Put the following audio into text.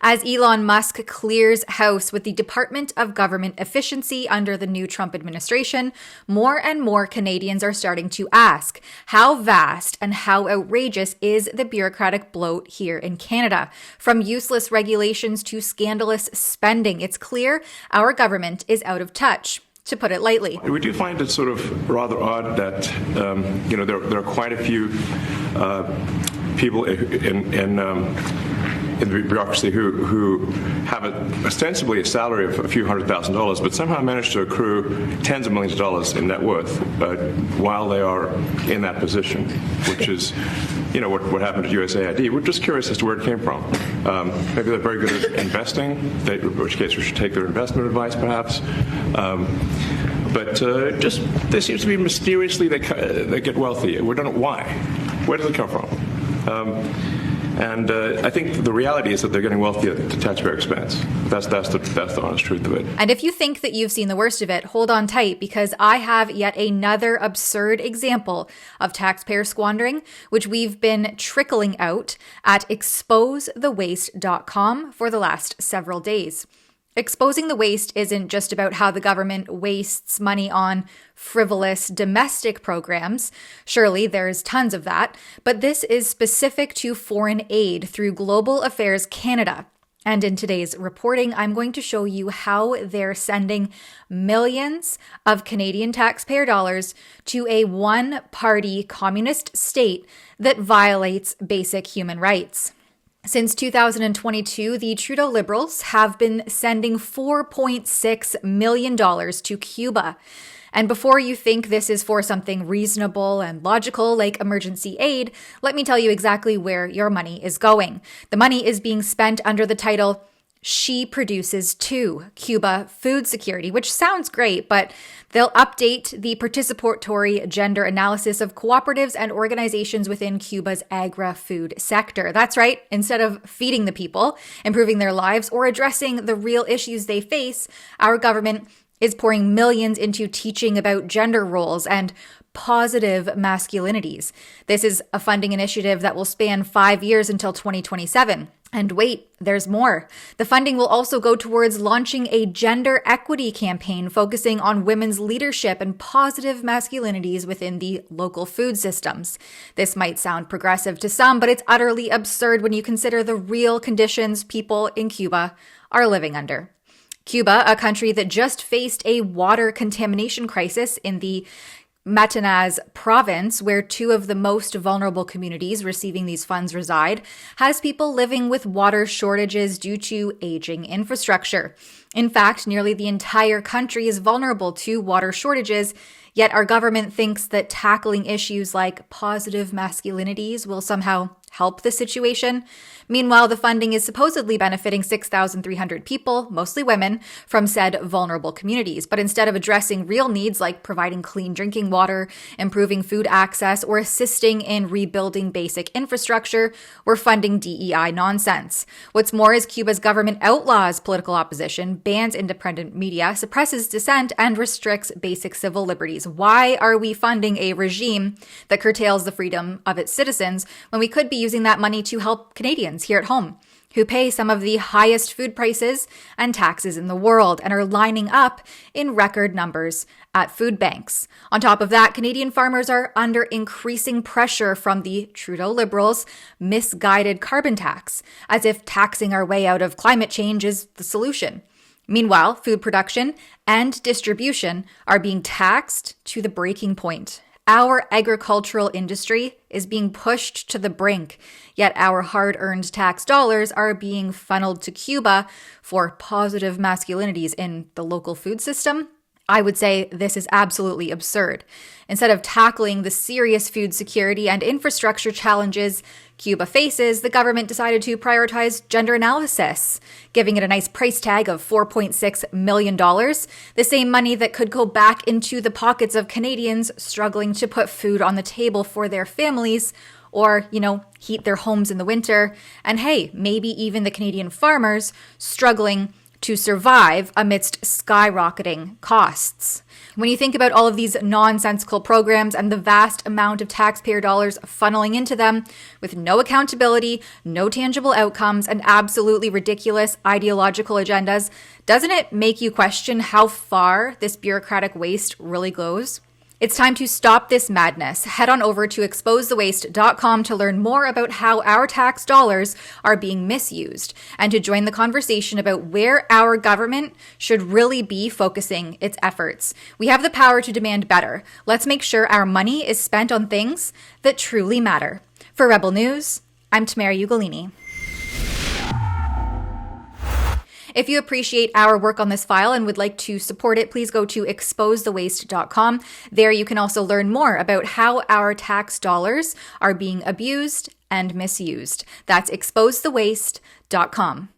As Elon Musk clears house with the Department of Government Efficiency under the new Trump administration, more and more Canadians are starting to ask, how vast and how outrageous is the bureaucratic bloat here in Canada? From useless regulations to scandalous spending, it's clear our government is out of touch, to put it lightly. We do find it sort of rather odd that, there are quite a few people in the bureaucracy who have ostensibly a salary of a few $100,000, but somehow manage to accrue tens of millions of dollars in net worth while they are in that position, which is, what happened at USAID. We're just curious as to where it came from. Maybe they're very good at investing, in which case we should take their investment advice, perhaps. But there seems to be mysteriously they get wealthy. We don't know why. Where does it come from? And I think the reality is that they're getting wealthy at the taxpayer expense. That's the honest truth of it. And if you think that you've seen the worst of it, hold on tight, because I have yet another absurd example of taxpayer squandering, which we've been trickling out at exposethewaste.com for the last several days. Exposing the waste isn't just about how the government wastes money on frivolous domestic programs. Surely there's tons of that, but this is specific to foreign aid through Global Affairs Canada. And in today's reporting, I'm going to show you how they're sending millions of Canadian taxpayer dollars to a one-party communist state that violates basic human rights. Since 2022, the Trudeau Liberals have been sending $4.6 million to Cuba. And before you think this is for something reasonable and logical like emergency aid, let me tell you exactly where your money is going. The money is being spent under the title She Produces Too, Cuba Food Security, which sounds great, but they'll update the participatory gender analysis of cooperatives and organizations within Cuba's agri-food sector. That's right. Instead of feeding the people, improving their lives, or addressing the real issues they face, our government is pouring millions into teaching about gender roles and positive masculinities. This is a funding initiative that will span 5 years until 2027. And wait, there's more. The funding will also go towards launching a gender equity campaign focusing on women's leadership and positive masculinities within the local food systems. This might sound progressive to some, but it's utterly absurd when you consider the real conditions people in Cuba are living under. Cuba, a country that just faced a water contamination crisis in the Matanas province, where two of the most vulnerable communities receiving these funds reside, has people living with water shortages due to aging infrastructure. In fact, nearly the entire country is vulnerable to water shortages, yet our government thinks that tackling issues like positive masculinities will somehow help the situation. Meanwhile, the funding is supposedly benefiting 6,300 people, mostly women, from said vulnerable communities. But instead of addressing real needs like providing clean drinking water, improving food access, or assisting in rebuilding basic infrastructure, we're funding DEI nonsense. What's more is Cuba's government outlaws political opposition, bans independent media, suppresses dissent, and restricts basic civil liberties. Why are we funding a regime that curtails the freedom of its citizens when we could be using that money to help Canadians here at home, who pay some of the highest food prices and taxes in the world and are lining up in record numbers at food banks? On top of that, Canadian farmers are under increasing pressure from the Trudeau Liberals' misguided carbon tax, as if taxing our way out of climate change is the solution. Meanwhile, food production and distribution are being taxed to the breaking point. Our agricultural industry is being pushed to the brink, yet our hard-earned tax dollars are being funneled to Cuba for positive masculinities in the local food system. I would say this is absolutely absurd. Instead of tackling the serious food security and infrastructure challenges Cuba faces, the government decided to prioritize gender analysis, giving it a nice price tag of $4.6 million, the same money that could go back into the pockets of Canadians struggling to put food on the table for their families or, heat their homes in the winter. And hey, maybe even the Canadian farmers struggling to survive amidst skyrocketing costs. When you think about all of these nonsensical programs and the vast amount of taxpayer dollars funneling into them with no accountability, no tangible outcomes, and absolutely ridiculous ideological agendas, doesn't it make you question how far this bureaucratic waste really goes? It's time to stop this madness. Head on over to exposethewaste.com to learn more about how our tax dollars are being misused and to join the conversation about where our government should really be focusing its efforts. We have the power to demand better. Let's make sure our money is spent on things that truly matter. For Rebel News, I'm Tamara Ugolini. If you appreciate our work on this file and would like to support it, please go to exposethewaste.com. There you can also learn more about how our tax dollars are being abused and misused. That's exposethewaste.com.